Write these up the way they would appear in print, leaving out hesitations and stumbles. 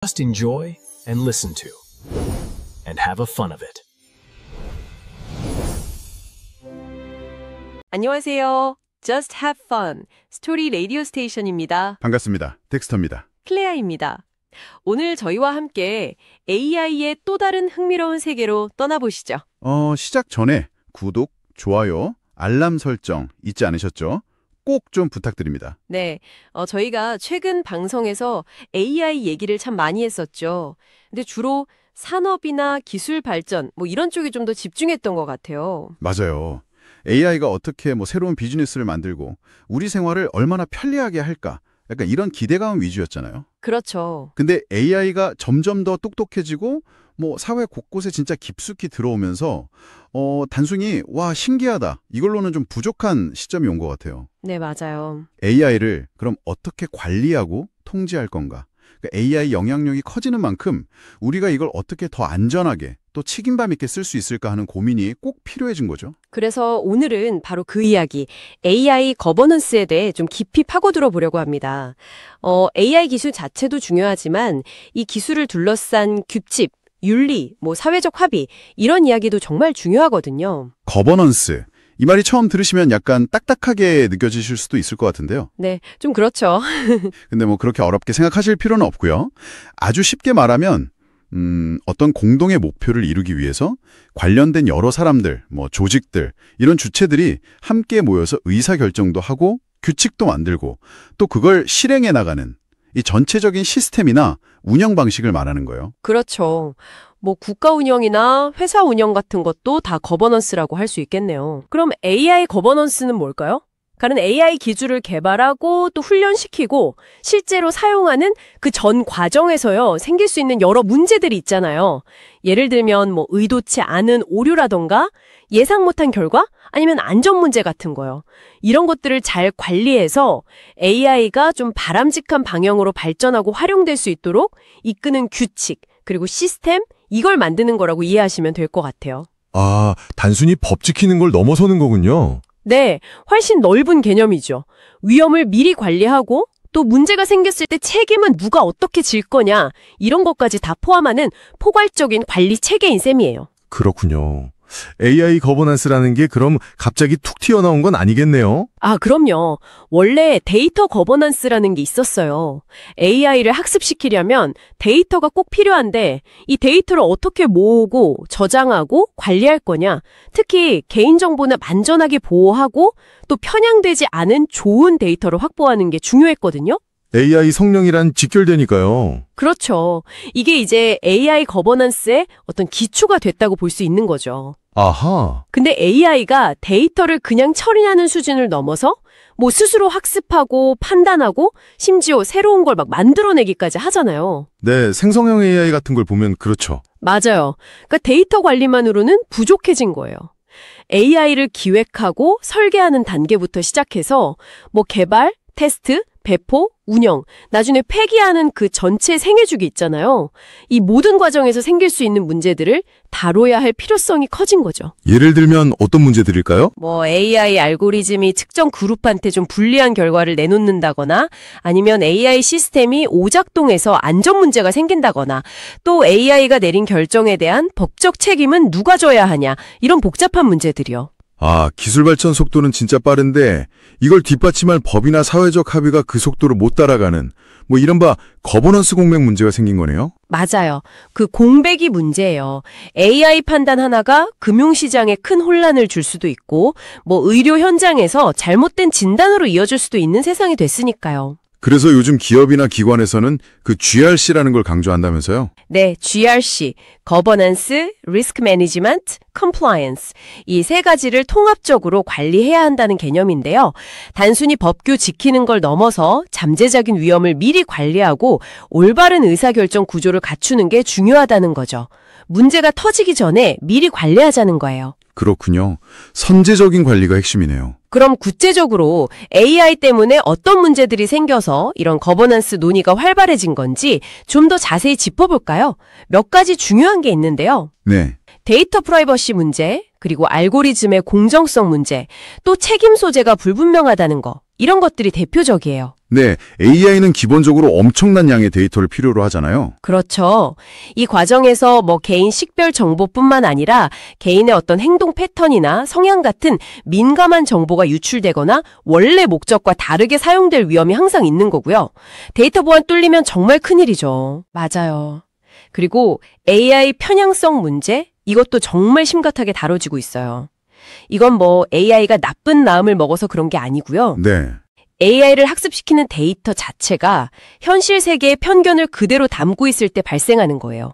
Just enjoy and listen to and have a fun of it. 안녕하세요. Just Have Fun 스토리 라디오 스테이션입니다. 반갑습니다. 덱스터입니다. 클레아입니다. 오늘 저희와 함께 AI의 또 다른 흥미로운 세계로 떠나보시죠. 시작 전에 구독, 좋아요, 알람 설정 잊지 않으셨죠? 꼭 좀 부탁드립니다. 네, 저희가 최근 방송에서 AI 얘기를 참 많이 했었죠. 근데 주로 산업이나 기술 발전 이런 쪽에 좀 더 집중했던 것 같아요. 맞아요. AI가 어떻게 새로운 비즈니스를 만들고 우리 생활을 얼마나 편리하게 할까? 약간 이런 기대감 위주였잖아요. 그렇죠. 근데 AI가 점점 더 똑똑해지고 사회 곳곳에 진짜 깊숙이 들어오면서 단순히 와 신기하다 이걸로는 좀 부족한 시점이 온 것 같아요. 네, 맞아요. AI를 그럼 어떻게 관리하고 통제할 건가? AI 영향력이 커지는 만큼 우리가 이걸 어떻게 더 안전하게 또 책임감 있게 쓸 수 있을까 하는 고민이 꼭 필요해진 거죠. 그래서 오늘은 바로 그 이야기, AI 거버넌스에 대해 좀 깊이 파고들어 보려고 합니다. AI 기술 자체도 중요하지만 이 기술을 둘러싼 규칙, 윤리, 사회적 합의 이런 이야기도 정말 중요하거든요. 거버넌스. 이 말이 처음 들으시면 약간 딱딱하게 느껴지실 수도 있을 것 같은데요. 네, 좀 그렇죠. 근데 그렇게 어렵게 생각하실 필요는 없고요. 아주 쉽게 말하면 어떤 공동의 목표를 이루기 위해서 관련된 여러 사람들, 조직들, 이런 주체들이 함께 모여서 의사결정도 하고 규칙도 만들고 또 그걸 실행해 나가는 이 전체적인 시스템이나 운영 방식을 말하는 거예요. 그렇죠. 국가 운영이나 회사 운영 같은 것도 다 거버넌스라고 할 수 있겠네요. 그럼 AI 거버넌스는 뭘까요? 다른 AI 기술을 개발하고 또 훈련시키고 실제로 사용하는 그 전 과정에서요 생길 수 있는 여러 문제들이 있잖아요. 예를 들면 의도치 않은 오류라던가 예상 못한 결과 아니면 안전 문제 같은 거요. 이런 것들을 잘 관리해서 AI가 좀 바람직한 방향으로 발전하고 활용될 수 있도록 이끄는 규칙 그리고 시스템 이걸 만드는 거라고 이해하시면 될 것 같아요. 아, 단순히 법 지키는 걸 넘어서는 거군요. 네, 훨씬 넓은 개념이죠. 위험을 미리 관리하고 또 문제가 생겼을 때 책임은 누가 어떻게 질 거냐 이런 것까지 다 포함하는 포괄적인 관리 체계인 셈이에요. 그렇군요. AI 거버넌스라는 게 그럼 갑자기 툭 튀어나온 건 아니겠네요? 아, 그럼요. 원래 데이터 거버넌스라는 게 있었어요. AI를 학습시키려면 데이터가 꼭 필요한데 이 데이터를 어떻게 모으고 저장하고 관리할 거냐. 특히 개인정보는 안전하게 보호하고 또 편향되지 않은 좋은 데이터를 확보하는 게 중요했거든요. AI 성능이란 직결되니까요. 그렇죠. 이게 이제 AI 거버넌스의 어떤 기초가 됐다고 볼 수 있는 거죠. 아하. 근데 AI가 데이터를 그냥 처리하는 수준을 넘어서 스스로 학습하고 판단하고 심지어 새로운 걸 만들어내기까지 하잖아요. 네, 생성형 AI 같은 걸 보면 그렇죠. 맞아요. 그러니까 데이터 관리만으로는 부족해진 거예요. AI를 기획하고 설계하는 단계부터 시작해서 개발, 테스트, 배포, 운영, 나중에 폐기하는 그 전체 생애주기 있잖아요. 이 모든 과정에서 생길 수 있는 문제들을 다뤄야 할 필요성이 커진 거죠. 예를 들면 어떤 문제들일까요? AI 알고리즘이 특정 그룹한테 좀 불리한 결과를 내놓는다거나 아니면 AI 시스템이 오작동해서 안전 문제가 생긴다거나 또 AI가 내린 결정에 대한 법적 책임은 누가 져야 하냐 이런 복잡한 문제들이요. 아, 기술 발전 속도는 진짜 빠른데 이걸 뒷받침할 법이나 사회적 합의가 그 속도를 못 따라가는 이른바 거버넌스 공백 문제가 생긴 거네요? 맞아요. 그 공백이 문제예요. AI 판단 하나가 금융시장에 큰 혼란을 줄 수도 있고 의료 현장에서 잘못된 진단으로 이어질 수도 있는 세상이 됐으니까요. 그래서 요즘 기업이나 기관에서는 그 GRC라는 걸 강조한다면서요? 네, GRC, Governance, Risk Management, Compliance 이 세 가지를 통합적으로 관리해야 한다는 개념인데요. 단순히 법규 지키는 걸 넘어서 잠재적인 위험을 미리 관리하고 올바른 의사결정 구조를 갖추는 게 중요하다는 거죠. 문제가 터지기 전에 미리 관리하자는 거예요. 그렇군요. 선제적인 관리가 핵심이네요. 그럼 구체적으로 AI 때문에 어떤 문제들이 생겨서 이런 거버넌스 논의가 활발해진 건지 좀 더 자세히 짚어볼까요? 몇 가지 중요한 게 있는데요. 네. 데이터 프라이버시 문제, 그리고 알고리즘의 공정성 문제, 또 책임 소재가 불분명하다는 거, 이런 것들이 대표적이에요. 네, AI는 기본적으로 엄청난 양의 데이터를 필요로 하잖아요. 그렇죠. 이 과정에서 개인 식별 정보뿐만 아니라 개인의 어떤 행동 패턴이나 성향 같은 민감한 정보가 유출되거나 원래 목적과 다르게 사용될 위험이 항상 있는 거고요. 데이터 보안 뚫리면 정말 큰일이죠. 맞아요. 그리고 AI 편향성 문제? 이것도 정말 심각하게 다뤄지고 있어요. 이건 AI가 나쁜 마음을 먹어서 그런 게 아니고요. 네. AI를 학습시키는 데이터 자체가 현실 세계의 편견을 그대로 담고 있을 때 발생하는 거예요.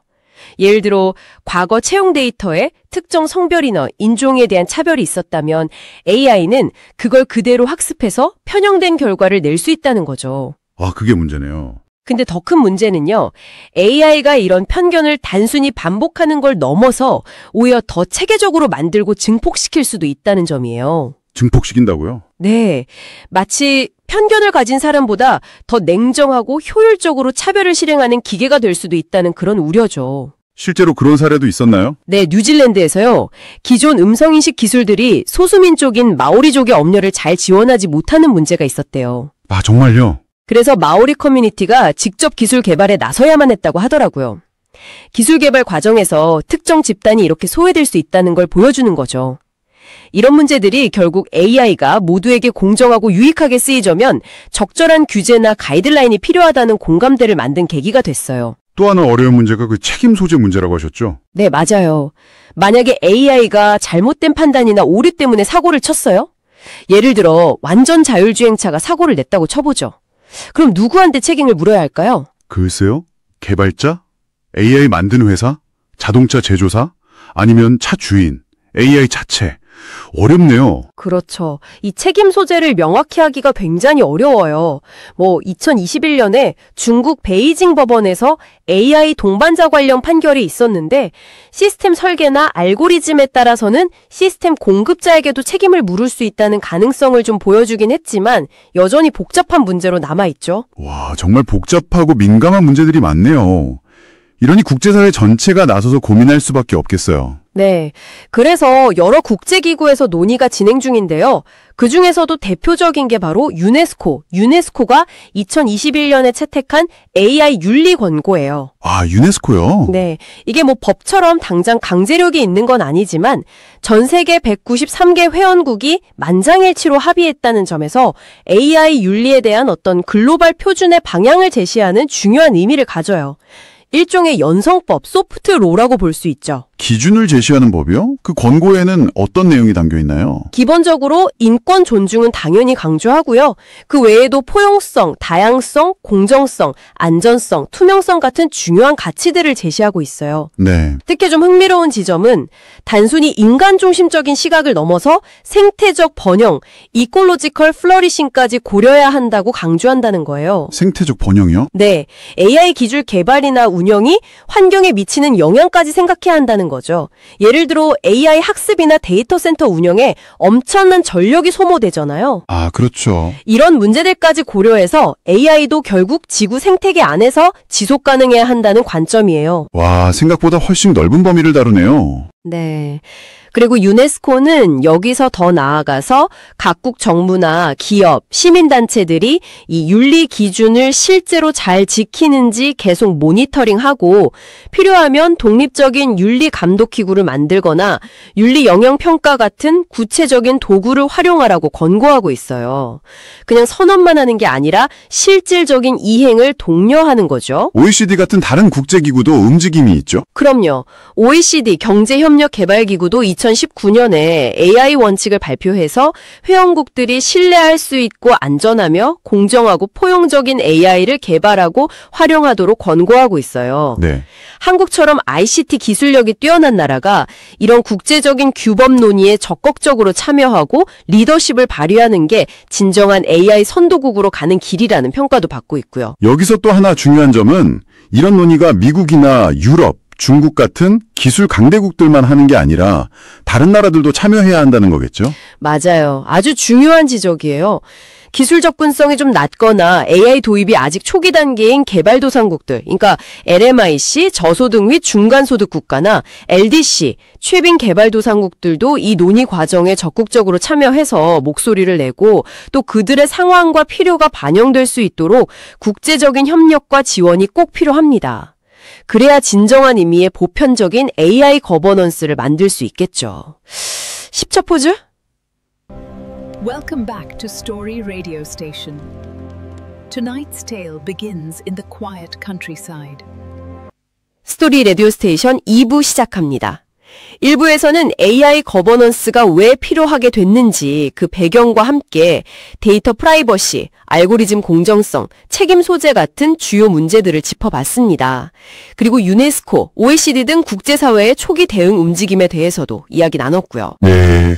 예를 들어 과거 채용 데이터에 특정 성별이나 인종에 대한 차별이 있었다면 AI는 그걸 그대로 학습해서 편향된 결과를 낼 수 있다는 거죠. 아, 그게 문제네요. 근데 더 큰 문제는요. AI가 이런 편견을 단순히 반복하는 걸 넘어서 오히려 더 체계적으로 만들고 증폭시킬 수도 있다는 점이에요. 증폭시킨다고요? 네. 마치 편견을 가진 사람보다 더 냉정하고 효율적으로 차별을 실행하는 기계가 될 수도 있다는 그런 우려죠. 실제로 그런 사례도 있었나요? 네, 뉴질랜드에서요. 기존 음성인식 기술들이 소수민족인 마오리족의 업무를 잘 지원하지 못하는 문제가 있었대요. 아, 정말요? 그래서 마오리 커뮤니티가 직접 기술 개발에 나서야만 했다고 하더라고요. 기술 개발 과정에서 특정 집단이 이렇게 소외될 수 있다는 걸 보여주는 거죠. 이런 문제들이 결국 AI가 모두에게 공정하고 유익하게 쓰이자면 적절한 규제나 가이드라인이 필요하다는 공감대를 만든 계기가 됐어요. 또 하나 어려운 문제가 그 책임 소재 문제라고 하셨죠? 네, 맞아요. 만약에 AI가 잘못된 판단이나 오류 때문에 사고를 쳤어요? 예를 들어 완전 자율주행차가 사고를 냈다고 쳐보죠. 그럼 누구한테 책임을 물어야 할까요? 글쎄요? 개발자? AI 만드는 회사? 자동차 제조사? 아니면 차 주인? AI 자체? 어렵네요. 그렇죠. 이 책임 소재를 명확히 하기가 굉장히 어려워요. 2021년에 중국 베이징 법원에서 AI 동반자 관련 판결이 있었는데 시스템 설계나 알고리즘에 따라서는 시스템 공급자에게도 책임을 물을 수 있다는 가능성을 좀 보여주긴 했지만 여전히 복잡한 문제로 남아있죠. 와, 정말 복잡하고 민감한 문제들이 많네요. 이러니 국제사회 전체가 나서서 고민할 수밖에 없겠어요. 네. 그래서 여러 국제기구에서 논의가 진행 중인데요. 그중에서도 대표적인 게 바로 유네스코가 2021년에 채택한 AI 윤리 권고예요. 아, 유네스코요? 네. 이게 법처럼 당장 강제력이 있는 건 아니지만 전 세계 193개 회원국이 만장일치로 합의했다는 점에서 AI 윤리에 대한 어떤 글로벌 표준의 방향을 제시하는 중요한 의미를 가져요. 일종의 연성법, 소프트로라고 볼 수 있죠. 기준을 제시하는 법이요? 그 권고에는 어떤 내용이 담겨 있나요? 기본적으로 인권 존중은 당연히 강조하고요. 그 외에도 포용성, 다양성, 공정성, 안전성, 투명성 같은 중요한 가치들을 제시하고 있어요. 네. 특히 좀 흥미로운 지점은 단순히 인간 중심적인 시각을 넘어서 생태적 번영, 이콜로지컬 플러리싱까지 고려해야 한다고 강조한다는 거예요. 생태적 번영이요? 네, AI 기술 개발이나 운영이 환경에 미치는 영향까지 생각해야 한다는 거죠. 예를 들어 AI 학습이나 데이터 센터 운영에 엄청난 전력이 소모되잖아요. 아, 그렇죠. 이런 문제들까지 고려해서 AI도 결국 지구 생태계 안에서 지속 가능해야 한다는 관점이에요. 와, 생각보다 훨씬 넓은 범위를 다루네요. 네. 그리고 유네스코는 여기서 더 나아가서 각국 정부나 기업, 시민단체들이 이 윤리 기준을 실제로 잘 지키는지 계속 모니터링하고 필요하면 독립적인 윤리 감독기구를 만들거나 윤리 영향평가 같은 구체적인 도구를 활용하라고 권고하고 있어요. 그냥 선언만 하는 게 아니라 실질적인 이행을 독려하는 거죠. OECD 같은 다른 국제기구도 움직임이 있죠? 그럼요. OECD 경제협력개발기구도 2019년에 AI 원칙을 발표해서 회원국들이 신뢰할 수 있고 안전하며 공정하고 포용적인 AI를 개발하고 활용하도록 권고하고 있어요. 네. 한국처럼 ICT 기술력이 뛰어난 나라가 이런 국제적인 규범 논의에 적극적으로 참여하고 리더십을 발휘하는 게 진정한 AI 선도국으로 가는 길이라는 평가도 받고 있고요. 여기서 또 하나 중요한 점은 이런 논의가 미국이나 유럽, 중국 같은 기술 강대국들만 하는 게 아니라 다른 나라들도 참여해야 한다는 거겠죠? 맞아요. 아주 중요한 지적이에요. 기술 접근성이 좀 낮거나 AI 도입이 아직 초기 단계인 개발도상국들, 그러니까 LMIC, 저소득 및 중간소득 국가나 LDC, 최빈 개발도상국들도 이 논의 과정에 적극적으로 참여해서 목소리를 내고 또 그들의 상황과 필요가 반영될 수 있도록 국제적인 협력과 지원이 꼭 필요합니다. 그래야 진정한 의미의 보편적인 AI 거버넌스를 만들 수 있겠죠. 10초 포즈? Welcome back to Story Radio Station. Tonight's tale begins in the quiet countryside. 스토리 라디오 스테이션 2부 시작합니다. 1부에서는 AI 거버넌스가 왜 필요하게 됐는지 그 배경과 함께 데이터 프라이버시, 알고리즘 공정성, 책임 소재 같은 주요 문제들을 짚어봤습니다. 그리고 유네스코, OECD 등 국제사회의 초기 대응 움직임에 대해서도 이야기 나눴고요. 네.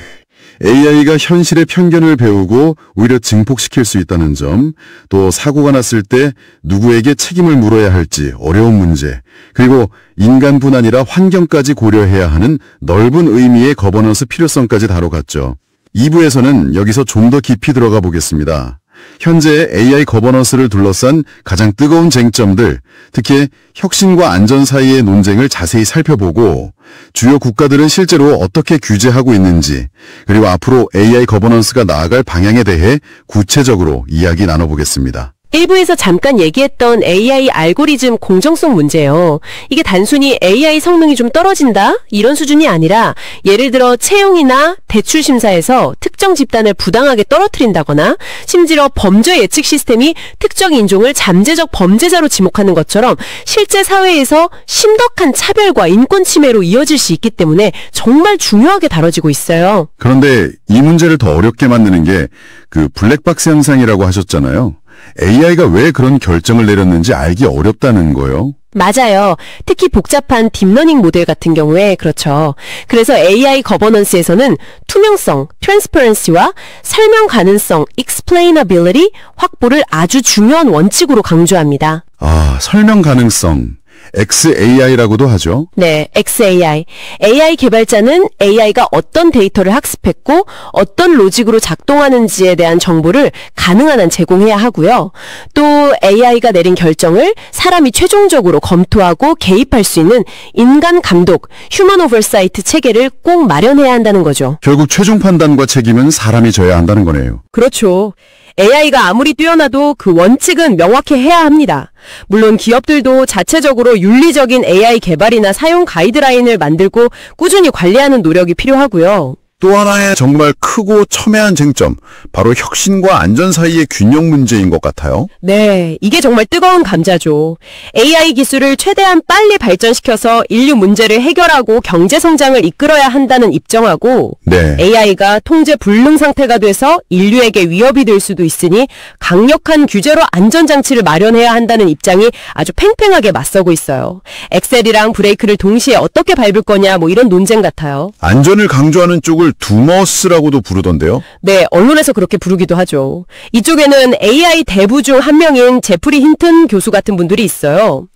AI가 현실의 편견을 배우고 오히려 증폭시킬 수 있다는 점, 또 사고가 났을 때 누구에게 책임을 물어야 할지 어려운 문제, 그리고 인간뿐 아니라 환경까지 고려해야 하는 넓은 의미의 거버넌스 필요성까지 다뤄갔죠. 2부에서는 여기서 좀 더 깊이 들어가 보겠습니다. 현재 AI 거버넌스를 둘러싼 가장 뜨거운 쟁점들, 특히 혁신과 안전 사이의 논쟁을 자세히 살펴보고 주요 국가들은 실제로 어떻게 규제하고 있는지, 그리고 앞으로 AI 거버넌스가 나아갈 방향에 대해 구체적으로 이야기 나눠보겠습니다. 1부에서 잠깐 얘기했던 AI 알고리즘 공정성 문제요. 이게 단순히 AI 성능이 좀 떨어진다? 이런 수준이 아니라 예를 들어 채용이나 대출 심사에서 특정 집단을 부당하게 떨어뜨린다거나 심지어 범죄 예측 시스템이 특정 인종을 잠재적 범죄자로 지목하는 것처럼 실제 사회에서 심각한 차별과 인권 침해로 이어질 수 있기 때문에 정말 중요하게 다뤄지고 있어요. 그런데 이 문제를 더 어렵게 만드는 게 그 블랙박스 현상이라고 하셨잖아요. AI가 왜 그런 결정을 내렸는지 알기 어렵다는 거요. 맞아요. 특히 복잡한 딥러닝 모델 같은 경우에 그렇죠. 그래서 AI 거버넌스에서는 투명성, transparency와 설명 가능성, explainability 확보를 아주 중요한 원칙으로 강조합니다. 아, 설명 가능성. XAI라고도 하죠. 네, XAI. AI 개발자는 AI가 어떤 데이터를 학습했고 어떤 로직으로 작동하는지에 대한 정보를 가능한 한 제공해야 하고요. 또 AI가 내린 결정을 사람이 최종적으로 검토하고 개입할 수 있는 인간 감독, 휴먼 오버사이트 체계를 꼭 마련해야 한다는 거죠. 결국 최종 판단과 책임은 사람이 져야 한다는 거네요. 그렇죠. AI가 아무리 뛰어나도 그 원칙은 명확해야 합니다. 물론 기업들도 자체적으로 윤리적인 AI 개발이나 사용 가이드라인을 만들고 꾸준히 관리하는 노력이 필요하고요. 또 하나의 정말 크고 첨예한 쟁점, 바로 혁신과 안전 사이의 균형 문제인 것 같아요. 네, 이게 정말 뜨거운 감자죠. AI 기술을 최대한 빨리 발전시켜서 인류 문제를 해결하고 경제 성장을 이끌어야 한다는 입장하고 네. AI가 통제 불능 상태가 돼서 인류에게 위협이 될 수도 있으니 강력한 규제로 안전장치를 마련해야 한다는 입장이 아주 팽팽하게 맞서고 있어요. 엑셀이랑 브레이크를 동시에 어떻게 밟을 거냐 뭐 이런 논쟁 같아요. 안전을 강조하는 쪽을 두머스라고도 부르던데요. 네, 언론에서 그렇게 부르기도 하죠. 이쪽에는 AI 대부 중 한 명인 제프리 힌튼 교수 같은 분들이 있어요.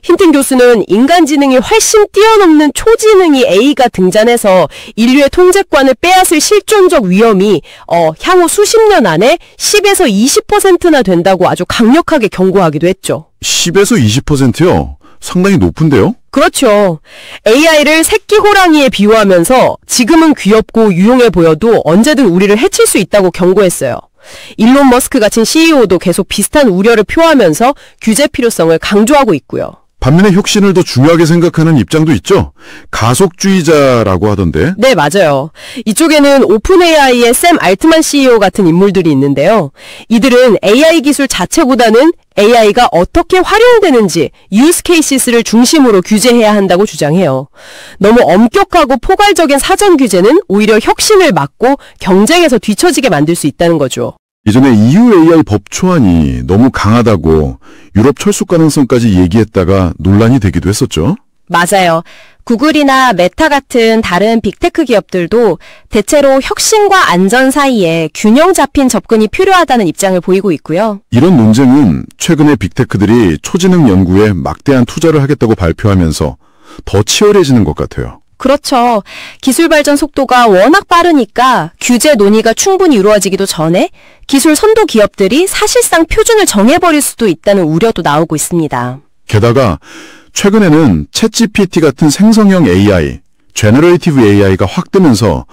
힌튼 교수는 인간지능이 훨씬 뛰어넘는 초지능이 A가 등장해서 인류의 통제권을 빼앗을 실존적 위험이 향후 수십 년 안에 10에서 20%나 된다고 아주 강력하게 경고하기도 했죠. 10에서 20%요? 상당히 높은데요? 그렇죠. AI를 새끼 호랑이에 비유하면서 지금은 귀엽고 유용해 보여도 언제든 우리를 해칠 수 있다고 경고했어요. 일론 머스크 같은 CEO도 계속 비슷한 우려를 표하면서 규제 필요성을 강조하고 있고요. 반면에 혁신을 더 중요하게 생각하는 입장도 있죠. 가속주의자라고 하던데. 네, 맞아요. 이쪽에는 오픈 AI의 샘 알트만 CEO 같은 인물들이 있는데요. 이들은 AI 기술 자체보다는 AI가 어떻게 활용되는지 유스 케이시스를 중심으로 규제해야 한다고 주장해요. 너무 엄격하고 포괄적인 사전 규제는 오히려 혁신을 막고 경쟁에서 뒤처지게 만들 수 있다는 거죠. 이전에 EU AI 법초안이 너무 강하다고 유럽 철수 가능성까지 얘기했다가 논란이 되기도 했었죠. 맞아요. 구글이나 메타 같은 다른 빅테크 기업들도 대체로 혁신과 안전 사이에 균형 잡힌 접근이 필요하다는 입장을 보이고 있고요. 이런 논쟁은 최근에 빅테크들이 초지능 연구에 막대한 투자를 하겠다고 발표하면서 더 치열해지는 것 같아요. 그렇죠. 기술 발전 속도가 워낙 빠르니까 규제 논의가 충분히 이루어지기도 전에 기술 선도 기업들이 사실상 표준을 정해버릴 수도 있다는 우려도 나오고 있습니다. 게다가 최근에는 챗GPT 같은 생성형 AI, 제너레이티브 AI가 확 뜨면서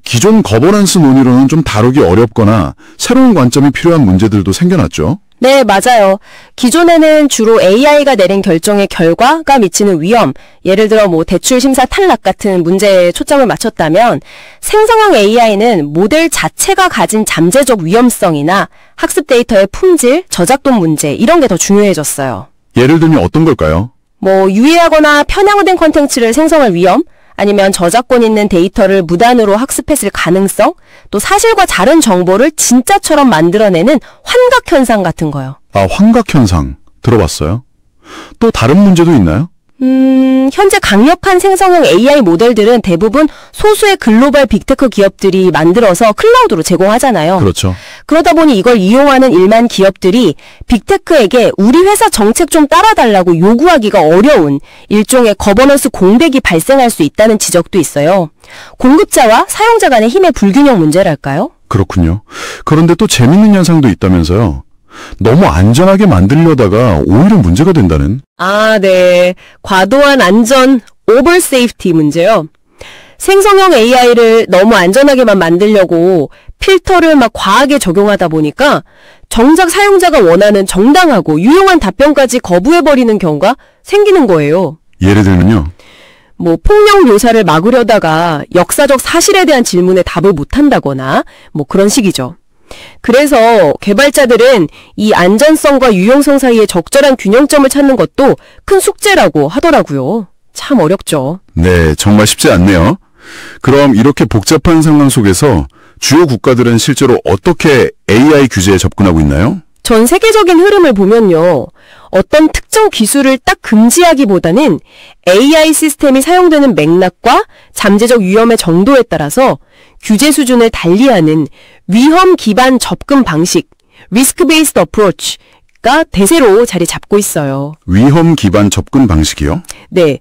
기존 거버넌스 논의로는 좀 다루기 어렵거나 새로운 관점이 필요한 문제들도 생겨났죠. 네, 맞아요. 기존에는 주로 AI가 내린 결정의 결과가 미치는 위험, 예를 들어 대출 심사 탈락 같은 문제에 초점을 맞췄다면 생성형 AI는 모델 자체가 가진 잠재적 위험성이나 학습 데이터의 품질, 저작권 문제 이런 게 더 중요해졌어요. 예를 들면 어떤 걸까요? 유해하거나 편향된 콘텐츠를 생성할 위험, 아니면 저작권 있는 데이터를 무단으로 학습했을 가능성, 또 사실과 다른 정보를 진짜처럼 만들어내는 환각현상 같은 거요. 아, 환각현상. 들어봤어요? 또 다른 문제도 있나요? 현재 강력한 생성형 AI 모델들은 대부분 소수의 글로벌 빅테크 기업들이 만들어서 클라우드로 제공하잖아요. 그렇죠. 그러다 보니 이걸 이용하는 일반 기업들이 빅테크에게 우리 회사 정책 좀 따라달라고 요구하기가 어려운 일종의 거버넌스 공백이 발생할 수 있다는 지적도 있어요. 공급자와 사용자 간의 힘의 불균형 문제랄까요? 그렇군요. 그런데 또 재밌는 현상도 있다면서요. 너무 안전하게 만들려다가 오히려 문제가 된다는? 아, 네. 과도한 안전, 오버 세이프티 문제요. 생성형 AI를 너무 안전하게만 만들려고 필터를 과하게 적용하다 보니까 정작 사용자가 원하는 정당하고 유용한 답변까지 거부해버리는 경우가 생기는 거예요. 예를 들면요? 폭력 묘사를 막으려다가 역사적 사실에 대한 질문에 답을 못한다거나 그런 식이죠. 그래서 개발자들은 이 안전성과 유용성 사이에 적절한 균형점을 찾는 것도 큰 숙제라고 하더라고요. 참 어렵죠. 네, 정말 쉽지 않네요. 그럼 이렇게 복잡한 상황 속에서 주요 국가들은 실제로 어떻게 AI 규제에 접근하고 있나요? 전 세계적인 흐름을 보면요. 어떤 특정 기술을 딱 금지하기보다는 AI 시스템이 사용되는 맥락과 잠재적 위험의 정도에 따라서 규제 수준을 달리하는 위험 기반 접근 방식, Risk Based Approach가 대세로 자리 잡고 있어요. 위험 기반 접근 방식이요? 네.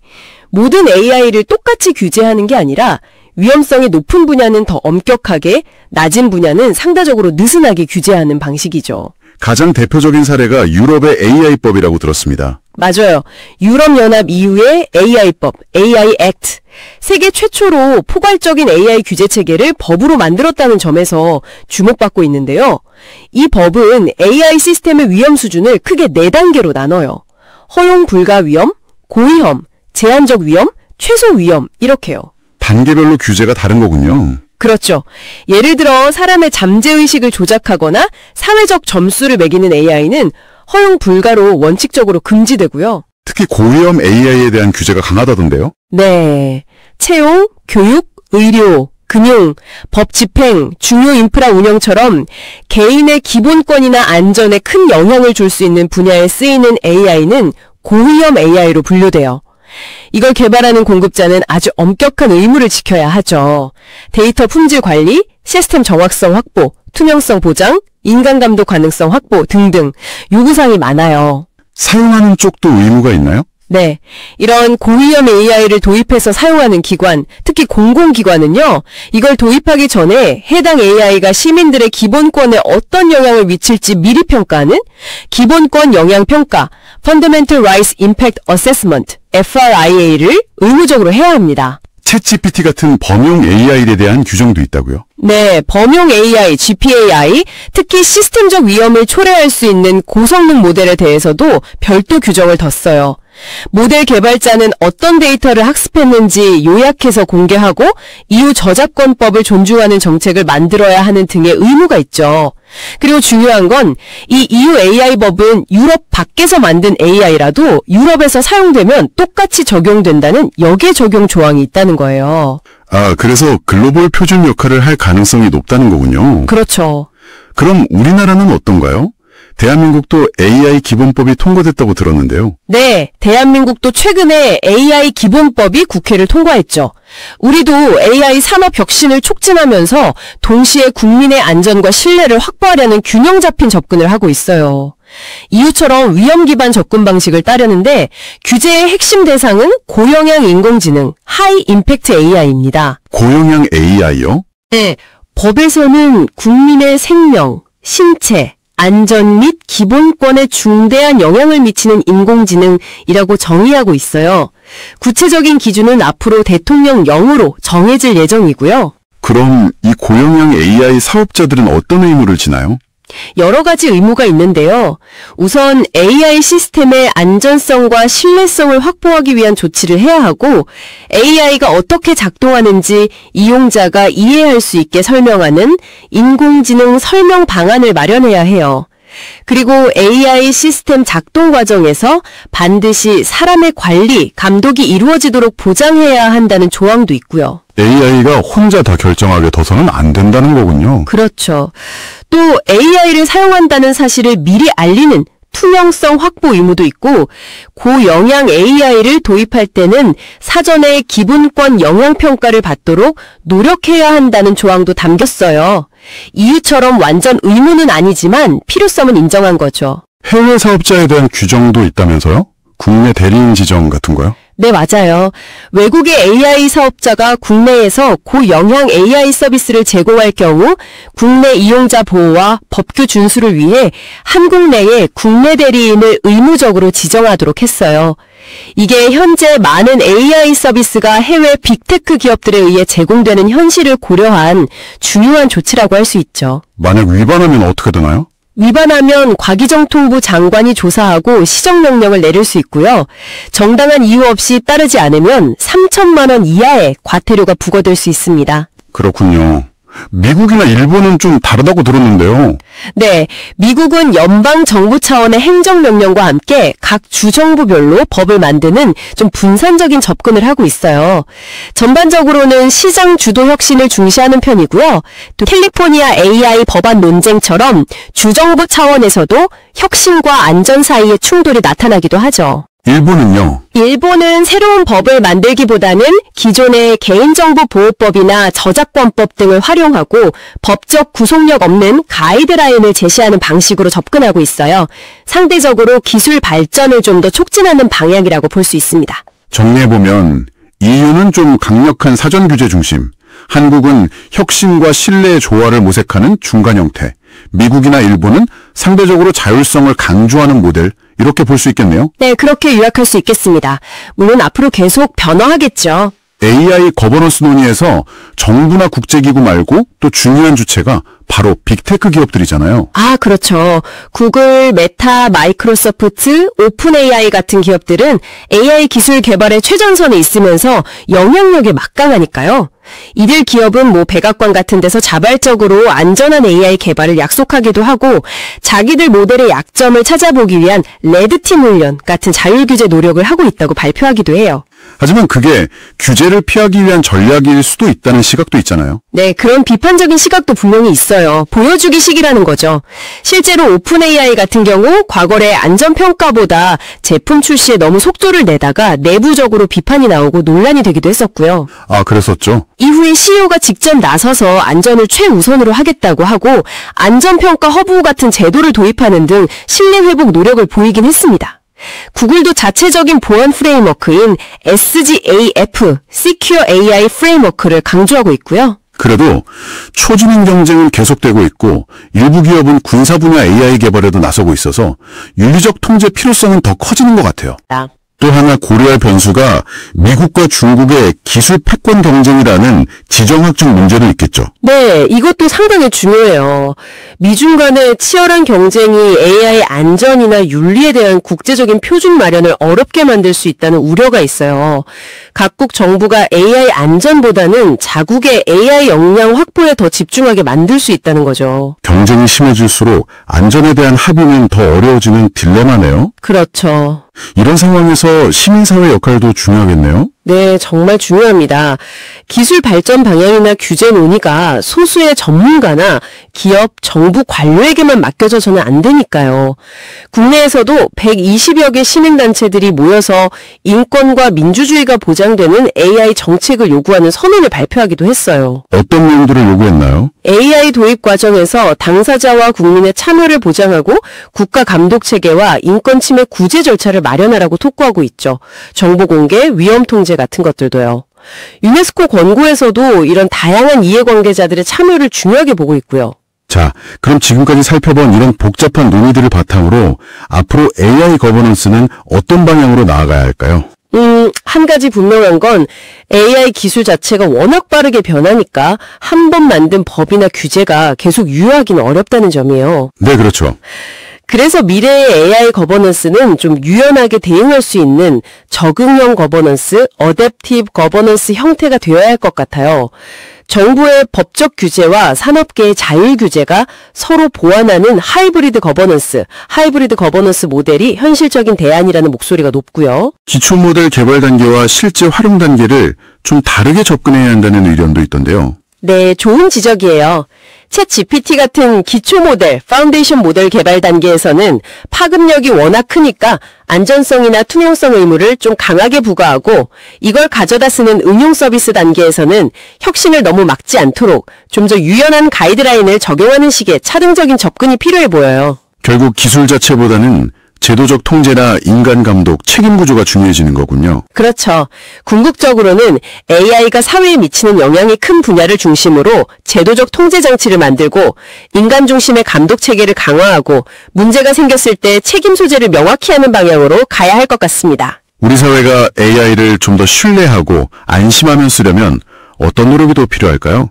모든 AI를 똑같이 규제하는 게 아니라 위험성이 높은 분야는 더 엄격하게, 낮은 분야는 상대적으로 느슨하게 규제하는 방식이죠. 가장 대표적인 사례가 유럽의 AI법이라고 들었습니다. 맞아요. 유럽연합 EU의 AI법, AI Act. 세계 최초로 포괄적인 AI 규제 체계를 법으로 만들었다는 점에서 주목받고 있는데요. 이 법은 AI 시스템의 위험 수준을 크게 4단계로 나눠요. 허용 불가 위험, 고위험, 제한적 위험, 최소 위험 이렇게요. 단계별로 규제가 다른 거군요. 그렇죠. 예를 들어 사람의 잠재의식을 조작하거나 사회적 점수를 매기는 AI는 허용 불가로 원칙적으로 금지되고요. 특히 고위험 AI에 대한 규제가 강하다던데요? 네. 채용, 교육, 의료, 금융, 법 집행, 중요 인프라 운영처럼 개인의 기본권이나 안전에 큰 영향을 줄 수 있는 분야에 쓰이는 AI는 고위험 AI로 분류돼요. 이걸 개발하는 공급자는 아주 엄격한 의무를 지켜야 하죠. 데이터 품질 관리, 시스템 정확성 확보, 투명성 보장, 인간 감독 가능성 확보 등등 요구사항이 많아요. 사용하는 쪽도 의무가 있나요? 네. 이런 고위험 AI를 도입해서 사용하는 기관, 특히 공공기관은요, 이걸 도입하기 전에 해당 AI가 시민들의 기본권에 어떤 영향을 미칠지 미리 평가하는 기본권 영향평가, Fundamental Rights Impact Assessment, FRIA를 의무적으로 해야 합니다. 챗GPT 같은 범용 AI에 대한 규정도 있다고요? 네, 범용 AI, GPAI, 특히 시스템적 위험을 초래할 수 있는 고성능 모델에 대해서도 별도 규정을 뒀어요. 모델 개발자는 어떤 데이터를 학습했는지 요약해서 공개하고 이후 저작권법을 존중하는 정책을 만들어야 하는 등의 의무가 있죠. 그리고 중요한 건 이 EU AI법은 유럽 밖에서 만든 AI라도 유럽에서 사용되면 똑같이 적용된다는 역의 적용 조항이 있다는 거예요. 아, 그래서 글로벌 표준 역할을 할 가능성이 높다는 거군요. 그렇죠. 그럼 우리나라는 어떤가요? 대한민국도 AI 기본법이 통과됐다고 들었는데요. 네, 대한민국도 최근에 AI 기본법이 국회를 통과했죠. 우리도 AI 산업 혁신을 촉진하면서 동시에 국민의 안전과 신뢰를 확보하려는 균형 잡힌 접근을 하고 있어요. 이유처럼 위험 기반 접근 방식을 따르는데 규제의 핵심 대상은 고영향 인공지능, 하이 임팩트 AI입니다. 고영향 AI요? 네, 법에서는 국민의 생명, 신체, 안전 및 기본권에 중대한 영향을 미치는 인공지능이라고 정의하고 있어요. 구체적인 기준은 앞으로 대통령령으로 정해질 예정이고요. 그럼 이 고영향 AI 사업자들은 어떤 의무를 지나요? 여러 가지 의무가 있는데요. 우선 AI 시스템의 안전성과 신뢰성을 확보하기 위한 조치를 해야 하고 AI가 어떻게 작동하는지 이용자가 이해할 수 있게 설명하는 인공지능 설명 방안을 마련해야 해요. 그리고 AI 시스템 작동 과정에서 반드시 사람의 관리, 감독이 이루어지도록 보장해야 한다는 조항도 있고요. AI가 혼자 다 결정하게 둬서는 안 된다는 거군요. 그렇죠. 또 AI를 사용한다는 사실을 미리 알리는 투명성 확보 의무도 있고 고영향 AI를 도입할 때는 사전에 기본권 영향평가를 받도록 노력해야 한다는 조항도 담겼어요. 이유처럼 완전 의무는 아니지만 필요성은 인정한 거죠. 해외 사업자에 대한 규정도 있다면서요? 국내 대리인 지정 같은 거요? 네, 맞아요. 외국의 AI 사업자가 국내에서 고영향 AI 서비스를 제공할 경우 국내 이용자 보호와 법규 준수를 위해 한국 내에 국내 대리인을 의무적으로 지정하도록 했어요. 이게 현재 많은 AI 서비스가 해외 빅테크 기업들에 의해 제공되는 현실을 고려한 중요한 조치라고 할 수 있죠. 만약 위반하면 어떻게 되나요? 위반하면 과기정통부 장관이 조사하고 시정명령을 내릴 수 있고요. 정당한 이유 없이 따르지 않으면 3천만 원 이하의 과태료가 부과될 수 있습니다. 그렇군요. 미국이나 일본은 좀 다르다고 들었는데요. 네, 미국은 연방 정부 차원의 행정명령과 함께 각 주정부별로 법을 만드는 좀 분산적인 접근을 하고 있어요. 전반적으로는 시장 주도 혁신을 중시하는 편이고요. 또 캘리포니아 AI 법안 논쟁처럼 주정부 차원에서도 혁신과 안전 사이의 충돌이 나타나기도 하죠. 일본은요? 일본은 새로운 법을 만들기보다는 기존의 개인정보보호법이나 저작권법 등을 활용하고 법적 구속력 없는 가이드라인을 제시하는 방식으로 접근하고 있어요. 상대적으로 기술 발전을 좀 더 촉진하는 방향이라고 볼 수 있습니다. 정리해보면 EU는 좀 강력한 사전 규제 중심, 한국은 혁신과 신뢰의 조화를 모색하는 중간 형태, 미국이나 일본은 상대적으로 자율성을 강조하는 모델, 이렇게 볼 수 있겠네요. 네, 그렇게 요약할 수 있겠습니다. 물론 앞으로 계속 변화하겠죠. AI 거버넌스 논의에서 정부나 국제기구 말고 또 중요한 주체가 바로 빅테크 기업들이잖아요. 아, 그렇죠. 구글, 메타, 마이크로소프트, 오픈 AI 같은 기업들은 AI 기술 개발의 최전선에 있으면서 영향력이 막강하니까요. 이들 기업은 백악관 같은 데서 자발적으로 안전한 AI 개발을 약속하기도 하고 자기들 모델의 약점을 찾아보기 위한 레드팀 훈련 같은 자율규제 노력을 하고 있다고 발표하기도 해요. 하지만 그게 규제를 피하기 위한 전략일 수도 있다는 시각도 있잖아요. 네, 그런 비판적인 시각도 분명히 있어요. 보여주기식이라는 거죠. 실제로 오픈 AI 같은 경우 과거의 안전평가보다 제품 출시에 너무 속도를 내다가 내부적으로 비판이 나오고 논란이 되기도 했었고요. 아, 그랬었죠? 이후에 CEO가 직접 나서서 안전을 최우선으로 하겠다고 하고 안전평가 허브 같은 제도를 도입하는 등 신뢰회복 노력을 보이긴 했습니다. 구글도 자체적인 보안 프레임워크인 SGAF, Secure AI 프레임워크를 강조하고 있고요. 그래도 초진행 경쟁은 계속되고 있고 일부 기업은 군사 분야 AI 개발에도 나서고 있어서 윤리적 통제 필요성은 더 커지는 것 같아요. 또 하나 고려할 변수가 미국과 중국의 기술 패권 경쟁이라는 지정학적 문제도 있겠죠. 네, 이것도 상당히 중요해요. 미중 간의 치열한 경쟁이 AI 안전이나 윤리에 대한 국제적인 표준 마련을 어렵게 만들 수 있다는 우려가 있어요. 각국 정부가 AI 안전보다는 자국의 AI 역량 확보에 더 집중하게 만들 수 있다는 거죠. 경쟁이 심해질수록 안전에 대한 합의는 더 어려워지는 딜레마네요. 그렇죠. 이런 상황에서 시민사회 역할도 중요하겠네요. 네, 정말 중요합니다. 기술 발전 방향이나 규제 논의가 소수의 전문가나 기업, 정부 관료에게만 맡겨져서는 안 되니까요. 국내에서도 120여 개 시민단체들이 모여서 인권과 민주주의가 보장되는 AI 정책을 요구하는 선언을 발표하기도 했어요. 어떤 내용들을 요구했나요? AI 도입 과정에서 당사자와 국민의 참여를 보장하고 국가 감독 체계와 인권 침해 구제 절차를 마련하라고 촉구하고 있죠. 정보 공개, 위험 통제 같은 것들도요. 유네스코 권고에서도 이런 다양한 이해관계자들의 참여를 중요하게 보고 있고요. 자, 그럼 지금까지 살펴본 이런 복잡한 논의들을 바탕으로 앞으로 AI 거버넌스는 어떤 방향으로 나아가야 할까요? 한 가지 분명한 건 AI 기술 자체가 워낙 빠르게 변하니까 한 번 만든 법이나 규제가 계속 유효하기는 어렵다는 점이에요. 네, 그렇죠. 그래서 미래의 AI 거버넌스는 좀 유연하게 대응할 수 있는 적응형 거버넌스, 어댑티브 거버넌스 형태가 되어야 할 것 같아요. 정부의 법적 규제와 산업계의 자율 규제가 서로 보완하는 하이브리드 거버넌스 모델이 현실적인 대안이라는 목소리가 높고요. 기초 모델 개발 단계와 실제 활용 단계를 좀 다르게 접근해야 한다는 의견도 있던데요. 네, 좋은 지적이에요. 챗 GPT 같은 기초 모델, 파운데이션 모델 개발 단계에서는 파급력이 워낙 크니까 안전성이나 투명성 의무를 좀 강하게 부과하고 이걸 가져다 쓰는 응용 서비스 단계에서는 혁신을 너무 막지 않도록 좀 더 유연한 가이드라인을 적용하는 식의 차등적인 접근이 필요해 보여요. 결국 기술 자체보다는 제도적 통제나 인간 감독, 책임 구조가 중요해지는 거군요. 그렇죠. 궁극적으로는 AI가 사회에 미치는 영향이 큰 분야를 중심으로 제도적 통제 장치를 만들고 인간 중심의 감독 체계를 강화하고 문제가 생겼을 때 책임 소재를 명확히 하는 방향으로 가야 할 것 같습니다. 우리 사회가 AI를 좀 더 신뢰하고 안심하며 쓰려면 어떤 노력이 더 필요할까요?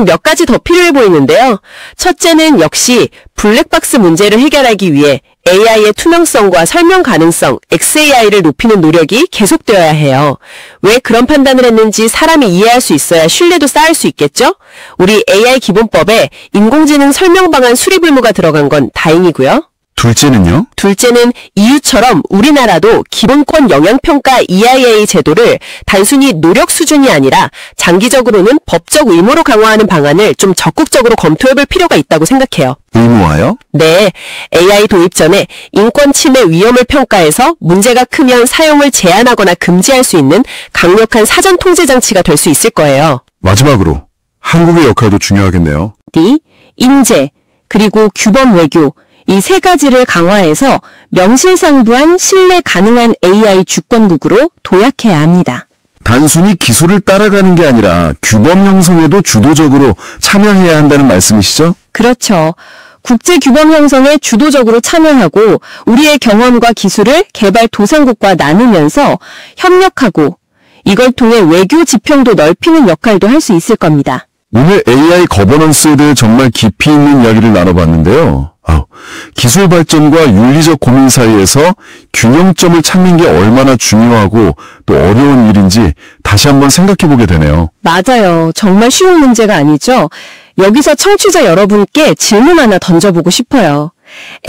몇 가지 더 필요해 보이는데요. 첫째는 역시 블랙박스 문제를 해결하기 위해 AI의 투명성과 설명 가능성, XAI를 높이는 노력이 계속되어야 해요. 왜 그런 판단을 했는지 사람이 이해할 수 있어야 신뢰도 쌓을 수 있겠죠? 우리 AI 기본법에 인공지능 설명 방안 수립 의무가 들어간 건 다행이고요. 둘째는요? 둘째는 EU처럼 우리나라도 기본권 영향평가 EIA 제도를 단순히 노력 수준이 아니라 장기적으로는 법적 의무로 강화하는 방안을 좀 적극적으로 검토해볼 필요가 있다고 생각해요. 의무화요? 네, AI 도입 전에 인권 침해 위험을 평가해서 문제가 크면 사용을 제한하거나 금지할 수 있는 강력한 사전 통제 장치가 될 수 있을 거예요. 마지막으로 한국의 역할도 중요하겠네요. 인재, 그리고 규범 외교, 이 세 가지를 강화해서 명실상부한 신뢰 가능한 AI 주권국으로 도약해야 합니다. 단순히 기술을 따라가는 게 아니라 규범 형성에도 주도적으로 참여해야 한다는 말씀이시죠? 그렇죠. 국제 규범 형성에 주도적으로 참여하고 우리의 경험과 기술을 개발 도상국과 나누면서 협력하고 이걸 통해 외교 지평도 넓히는 역할도 할 수 있을 겁니다. 오늘 AI 거버넌스에 대해 정말 깊이 있는 이야기를 나눠봤는데요. 기술 발전과 윤리적 고민 사이에서 균형점을 찾는 게 얼마나 중요하고 또 어려운 일인지 다시 한번 생각해보게 되네요. 맞아요. 정말 쉬운 문제가 아니죠. 여기서 청취자 여러분께 질문 하나 던져보고 싶어요.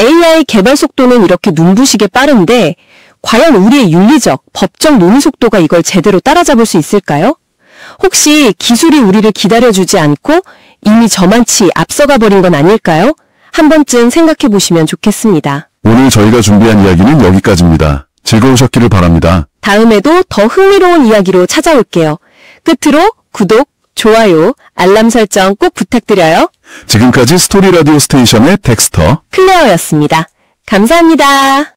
AI 개발 속도는 이렇게 눈부시게 빠른데 과연 우리의 윤리적, 법적 논의 속도가 이걸 제대로 따라잡을 수 있을까요? 혹시 기술이 우리를 기다려주지 않고 이미 저만치 앞서가 버린 건 아닐까요? 한 번쯤 생각해 보시면 좋겠습니다. 오늘 저희가 준비한 이야기는 여기까지입니다. 즐거우셨기를 바랍니다. 다음에도 더 흥미로운 이야기로 찾아올게요. 끝으로 구독, 좋아요, 알람 설정 꼭 부탁드려요. 지금까지 스토리 라디오 스테이션의 덱스터 클레어였습니다. 감사합니다.